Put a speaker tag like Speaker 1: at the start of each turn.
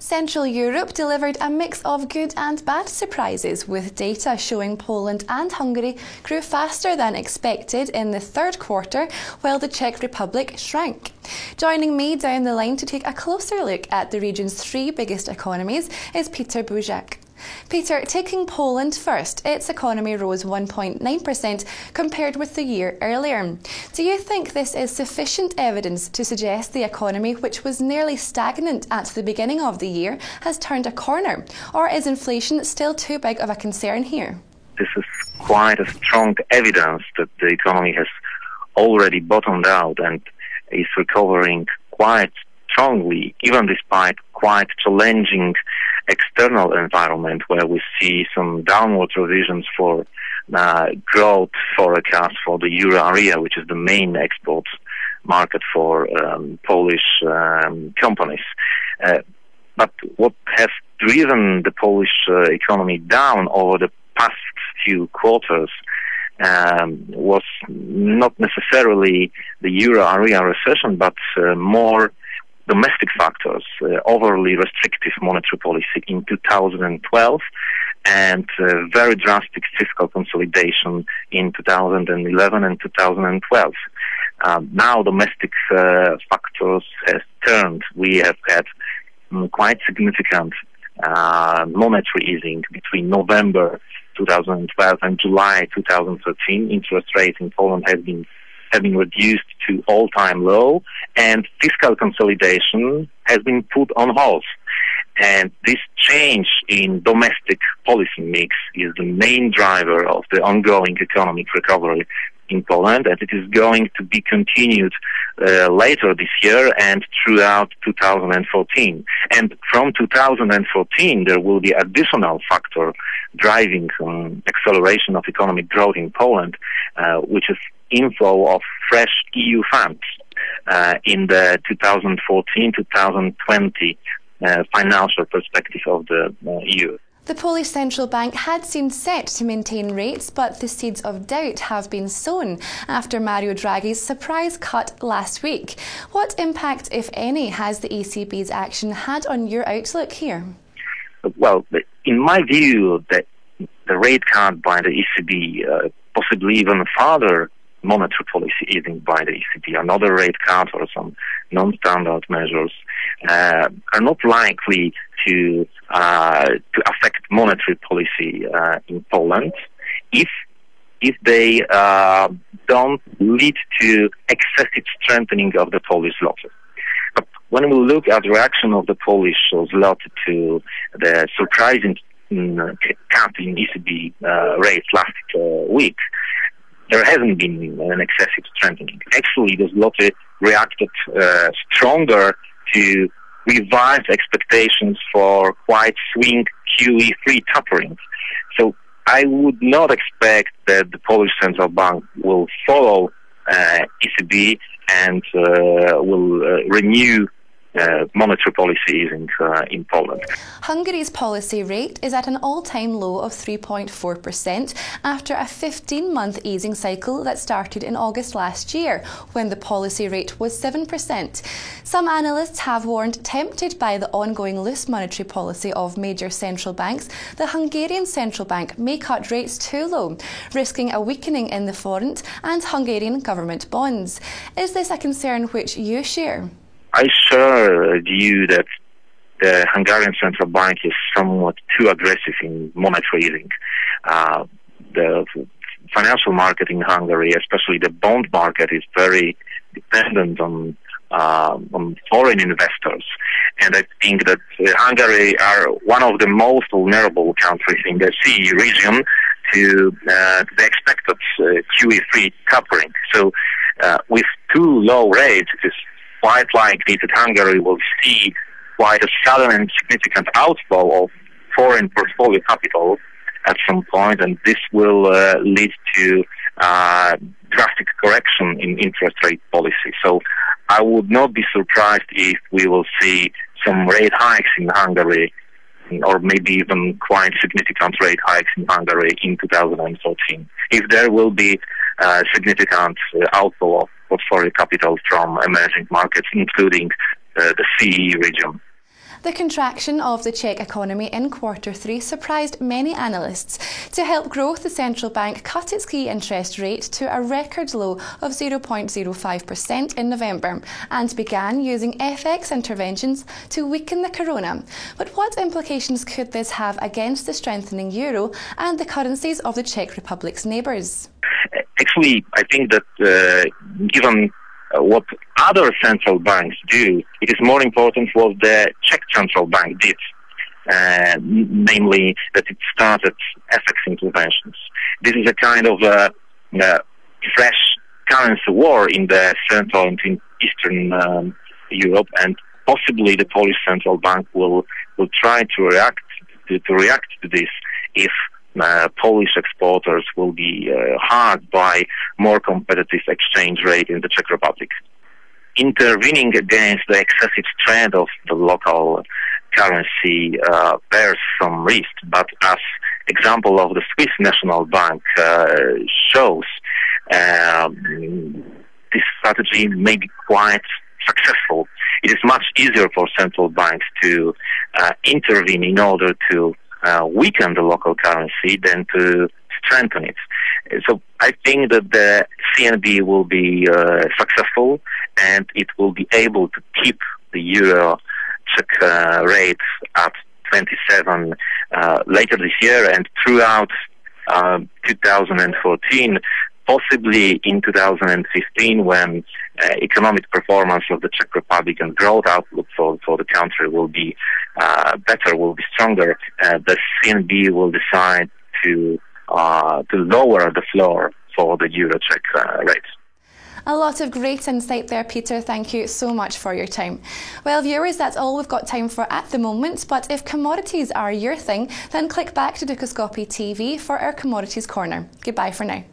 Speaker 1: Central Europe delivered a mix of good and bad surprises, with data showing Poland and Hungary grew faster than expected in the third quarter, while the Czech Republic shrank. Joining me down the line to take a closer look at the region's three biggest economies is Peter Buzak. Peter, taking Poland first, its economy rose 1.9% compared with the year earlier. Do you think this is sufficient evidence to suggest the economy, which was nearly stagnant at the beginning of the year, has turned a corner? Or is inflation still too big of a concern here?
Speaker 2: This is quite a strong evidence that the economy has already bottomed out and is recovering quite strongly, even despite quite challenging external environment where we see some downward revisions for growth forecast for the euro area, which is the main export market for Polish companies. But what has driven the Polish economy down over the past few quarters was not necessarily the euro area recession, but more domestic factors, overly restrictive monetary policy in 2012 and very drastic fiscal consolidation in 2011 and 2012. Now domestic factors has turned. We have had quite significant monetary easing between November 2012 and July 2013. Interest rates in Poland have been reduced to all-time low, and fiscal consolidation has been put on hold. And this change in domestic policy mix is the main driver of the ongoing economic recovery in Poland, and it is going to be continued later this year and throughout 2014. And from 2014, there will be additional factor driving acceleration of economic growth in Poland, which is inflow of fresh EU funds in the 2014-2020 financial perspective of the EU.
Speaker 1: The Polish Central Bank had seemed set to maintain rates, but the seeds of doubt have been sown after Mario Draghi's surprise cut last week. What impact, if any, has the ECB's action had on your outlook here?
Speaker 2: Well, in my view, the rate cut by the ECB, possibly even further monetary policy easing by the ECB, another rate cut or some non-standard measures are not likely to affect monetary policy in Poland if they don't lead to excessive strengthening of the Polish zloty. But when we look at the reaction of the Polish zloty to the surprising cut in ECB rates last week, there hasn't been an excessive strengthening. Actually, the zloty reacted stronger to revised expectations for quite swing QE3 tapering. So I would not expect that the Polish Central Bank will follow ECB and will renew monetary policy easing in Poland.
Speaker 1: Hungary's policy rate is at an all-time low of 3.4% after a 15-month easing cycle that started in August last year, when the policy rate was 7%. Some analysts have warned, tempted by the ongoing loose monetary policy of major central banks, the Hungarian Central Bank may cut rates too low, risking a weakening in the forint and Hungarian government bonds. Is this a concern which you share?
Speaker 2: I share a view that the Hungarian Central Bank is somewhat too aggressive in monetary easing. The financial market in Hungary, especially the bond market, is very dependent on foreign investors. And I think that Hungary are one of the most vulnerable countries in the CE region to the expected QE3 tapering. So with too low rates, it is quite likely that Hungary will see quite a sudden and significant outflow of foreign portfolio capital at some point, and this will lead to drastic correction in interest rate policy. So I would not be surprised if we will see some rate hikes in Hungary, or maybe even quite significant rate hikes in Hungary in 2014. If there will be significant outflow of portfolio capital from emerging markets, including the CE region.
Speaker 1: The contraction of the Czech economy in Q3 surprised many analysts. To help growth, the central bank cut its key interest rate to a record low of 0.05% in November and began using FX interventions to weaken the koruna. But what implications could this have against the strengthening euro and the currencies of the Czech Republic's neighbours?
Speaker 2: Actually, I think that given what other central banks do, it is more important what the Czech central bank did, namely that it started FX interventions. This is a kind of fresh currency war in the Central and in Eastern Europe, and possibly the Polish central bank will try to react to this if Polish exporters will be hurt by more competitive exchange rate in the Czech Republic. Intervening against the excessive trend of the local currency bears some risk, but as example of the Swiss National Bank shows, this strategy may be quite successful. It is much easier for central banks to intervene in order to weaken the local currency than to strengthen it. So I think that the CNB will be successful, and it will be able to keep the euro Czech rate at 27 later this year and throughout 2014, possibly in 2015, when economic performance of the Czech Republic and growth outlook for the country will be better, will be stronger. The CNB will decide to lower the floor for the euro Czech rate.
Speaker 1: A lot of great insight there, Peter. Thank you so much for your time. Well, viewers, that's all we've got time for at the moment, but if commodities are your thing, then click back to Dukascopy TV for our Commodities Corner. Goodbye for now.